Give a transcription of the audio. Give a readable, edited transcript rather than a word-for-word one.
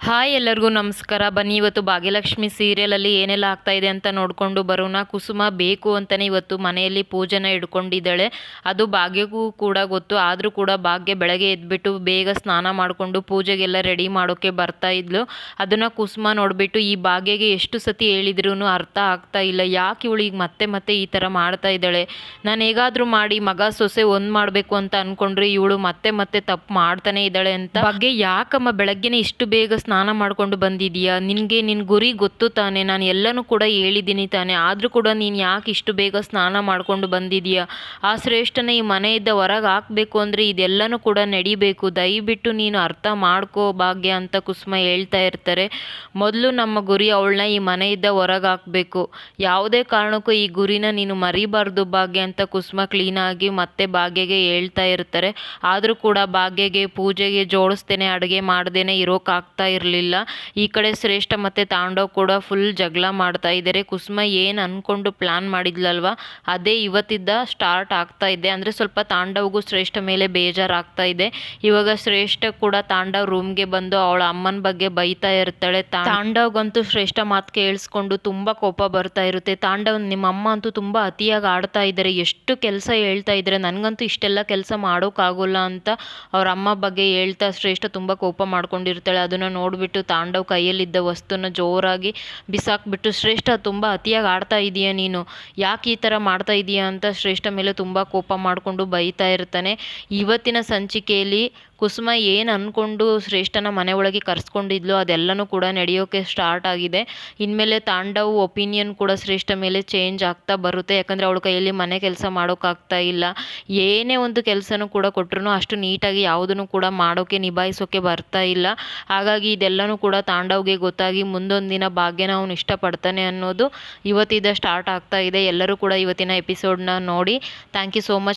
Hi ಎಲ್ಲರಿಗೂ ನಮಸ್ಕಾರ. ಬನ್ನಿ ಇವತ್ತು ಭಾಗ್ಯಲಕ್ಷ್ಮಿ ಸೀರಿಯಲಲ್ಲಿ ಏನೆಲ್ಲ ಆಗ್ತಾ ಇದೆ ಅಂತ ನೋಡಿಕೊಂಡು ಬರೋಣ. ಕುಸುಮ ಬೇಕು ಅಂತಲೇ ಇವತ್ತು ಮನೆಯಲ್ಲಿ ಪೂಜೆನ ಇಡ್ಕೊಂಡಿದ್ದಾಳೆ. ಅದು ಭಾಗ್ಯಗೂ ಕೂಡ ಗೊತ್ತು. ಆದರೂ ಕೂಡ ಭಾಗ್ಯ ಬೆಳಗ್ಗೆ ಎದ್ಬಿಟ್ಟು ಬೇಗ ಸ್ನಾನ ಮಾಡಿಕೊಂಡು ಪೂಜೆಗೆಲ್ಲ ರೆಡಿ ಮಾಡೋಕ್ಕೆ ಬರ್ತಾ ಇದ್ಲು. ಅದನ್ನು ಕುಸುಮ ನೋಡಿಬಿಟ್ಟು ಈ ಭಾಗ್ಯಗೆ ಎಷ್ಟು ಸತಿ ಹೇಳಿದ್ರೂ ಅರ್ಥ ಆಗ್ತಾ ಇಲ್ಲ, ಯಾಕೆ ಇವಳಿಗೆ ಮತ್ತೆ ಮತ್ತೆ ಈ ಥರ ಮಾಡ್ತಾ ಇದ್ದಾಳೆ, ನಾನು ಹೇಗಾದರೂ ಮಾಡಿ ಮಗ ಸೊಸೆ ಒಂದು ಮಾಡಬೇಕು ಅಂತ ಅಂದ್ಕೊಂಡ್ರೆ ಇವಳು ಮತ್ತೆ ಮತ್ತೆ ತಪ್ಪು ಮಾಡ್ತಾನೆ ಇದ್ದಾಳೆ ಅಂತ. ಭಾಗ್ಯ ಯಾಕಮ್ಮ ಬೆಳಗ್ಗೆನೇ ಇಷ್ಟು ಬೇಗ ಸ್ನಾನ ಮಾಡಿಕೊಂಡು ಬಂದಿದೀಯಾ, ನಿನ್ನ ಗುರಿ ಗೊತ್ತು ತಾನೆ, ನಾನು ಎಲ್ಲನೂ ಕೂಡ ಹೇಳಿದ್ದೀನಿ ತಾನೆ, ಆದರೂ ಕೂಡ ನೀನು ಯಾಕೆ ಇಷ್ಟು ಬೇಗ ಸ್ನಾನ ಮಾಡಿಕೊಂಡು ಬಂದಿದೀಯಾ, ಆ ಶ್ರೇಷ್ಠನ ಈ ಮನೆಯಿಂದ ಹೊರಗೆ ಹಾಕಬೇಕು ಅಂದರೆ ಇದೆಲ್ಲನೂ ಕೂಡ ನಡಿಬೇಕು, ದಯವಿಟ್ಟು ನೀನು ಅರ್ಥ ಮಾಡ್ಕೋ ಭಾಗ್ಯ ಅಂತ ಕುಸುಮ ಹೇಳ್ತಾ ಇರ್ತಾರೆ. ಮೊದಲು ನಮ್ಮ ಗುರಿ ಅವಳನ್ನ ಈ ಮನೆಯಿಂದ ಹೊರಗೆ ಹಾಕಬೇಕು, ಯಾವುದೇ ಕಾರಣಕ್ಕೂ ಈ ಗುರಿನ ನೀನು ಮರಿಬಾರ್ದು ಭಾಗ್ಯ ಅಂತ ಕುಸುಮ ಕ್ಲೀನಾಗಿ ಮತ್ತೆ ಭಾಗ್ಯಗೆ ಹೇಳ್ತಾ ಇರ್ತಾರೆ. ಆದರೂ ಕೂಡ ಭಾಗ್ಯಗೆ ಪೂಜೆಗೆ ಜೋಡಿಸ್ತೇನೆ ಅಡುಗೆ ಮಾಡ್ದೇನೆ ಇರೋಕ್ಕಾಗ್ತಾ ಇರಲಿಲ್ಲ. ಈ ಕಡೆ ಶ್ರೇಷ್ಠ ಮತ್ತು ತಾಂಡವ್ ಕೂಡ ಫುಲ್ ಜಗಳ ಮಾಡ್ತಾ ಇದ್ದಾರೆ. ಕುಸುಮ ಏನು ಅಂದ್ಕೊಂಡು ಪ್ಲ್ಯಾನ್ ಮಾಡಿದ್ಲಲ್ವ ಅದೇ ಇವತ್ತಿದ್ದ ಸ್ಟಾರ್ಟ್ ಆಗ್ತಾ ಇದೆ. ಅಂದರೆ ಸ್ವಲ್ಪ ತಾಂಡವ್ಗೂ ಶ್ರೇಷ್ಠ ಮೇಲೆ ಬೇಜಾರಾಗ್ತಾ ಇದೆ. ಇವಾಗ ಶ್ರೇಷ್ಠ ಕೂಡ ತಾಂಡವ್ ರೂಮ್ಗೆ ಬಂದು ಅವಳ ಅಮ್ಮನ ಬಗ್ಗೆ ಬೈತಾ ಇರ್ತಾಳೆ. ತಾಂಡವ್ಗಂತೂ ಶ್ರೇಷ್ಠ ಮಾತು ಕೇಳಿಸ್ಕೊಂಡು ತುಂಬ ಕೋಪ ಬರ್ತಾ ಇರುತ್ತೆ. ತಾಂಡವ್ ನಿಮ್ಮ ಅಮ್ಮ ಅಂತೂ ತುಂಬ ಅತಿಯಾಗಿ ಆಡ್ತಾ ಇದ್ದಾರೆ, ಎಷ್ಟು ಕೆಲಸ ಹೇಳ್ತಾ ಇದ್ದಾರೆ, ನನಗಂತೂ ಇಷ್ಟೆಲ್ಲ ಕೆಲಸ ಮಾಡೋಕ್ಕಾಗೋಲ್ಲ ಅಂತ ಅವ್ರ ಅಮ್ಮ ಬಗ್ಗೆ ಹೇಳ್ತಾ ಶ್ರೇಷ್ಠ ತುಂಬ ಕೋಪ ಮಾಡ್ಕೊಂಡಿರ್ತಾಳೆ. ಅದನ್ನು ನೋಡಿಬಿಟ್ಟು ತಾಂಡವ್ ಕೈಯಲ್ಲಿದ್ದ ವಸ್ತುನ ಜೋರಾಗಿ ಬಿಸಾಕ್ಬಿಟ್ಟು, ಶ್ರೇಷ್ಠ ತುಂಬ ಅತಿಯಾಗಿ ಆಡ್ತಾ ಇದೀಯ ನೀನು, ಯಾಕೆ ಈ ಥರ ಮಾಡ್ತಾ ಇದೀಯಾ ಅಂತ ಶ್ರೇಷ್ಠ ಮೇಲೆ ತುಂಬ ಕೋಪ ಮಾಡಿಕೊಂಡು ಬೈತಾ ಇರ್ತಾನೆ. ಇವತ್ತಿನ ಸಂಚಿಕೆಯಲ್ಲಿ ಕುಸುಮ ಏನು ಅಂದ್ಕೊಂಡು ಶ್ರೇಷ್ಠನ ಮನೆ ಒಳಗೆ ಕರೆಸ್ಕೊಂಡಿದ್ಲು ಅದೆಲ್ಲನೂ ಕೂಡ ನಡೆಯೋಕ್ಕೆ ಸ್ಟಾರ್ಟ್ ಆಗಿದೆ. ಇನ್ಮೇಲೆ ತಾಂಡವ್ ಒಪಿನಿಯನ್ ಕೂಡ ಶ್ರೇಷ್ಠ ಮೇಲೆ ಚೇಂಜ್ ಆಗ್ತಾ ಬರುತ್ತೆ. ಯಾಕಂದರೆ ಅವಳ ಕೈಯಲ್ಲಿ ಮನೆ ಕೆಲಸ ಮಾಡೋಕ್ಕಾಗ್ತಾ ಇಲ್ಲ, ಏನೇ ಒಂದು ಕೆಲಸನೂ ಕೂಡ ಕೊಟ್ಟರು ಅಷ್ಟು ನೀಟಾಗಿ ಯಾವುದನ್ನು ಕೂಡ ಮಾಡೋಕ್ಕೆ ನಿಭಾಯಿಸೋಕ್ಕೆ ಬರ್ತಾ ಇಲ್ಲ. ಹಾಗಾಗಿ ಇದೆಲ್ಲನೂ ಕೂಡ ತಾಂಡವ್ಗೆ ಗೊತ್ತಾಗಿ ಮುಂದೊಂದು ದಿನ ಭಾಗ್ಯನ ಅವನು ಇಷ್ಟಪಡ್ತಾನೆ ಅನ್ನೋದು ಇವತ್ತಿಂದ ಸ್ಟಾರ್ಟ್ ಆಗ್ತಾ ಇದೆ. ಎಲ್ಲರೂ ಕೂಡ ಇವತ್ತಿನ ಎಪಿಸೋಡ್ನ ನೋಡಿ. Thank you so much.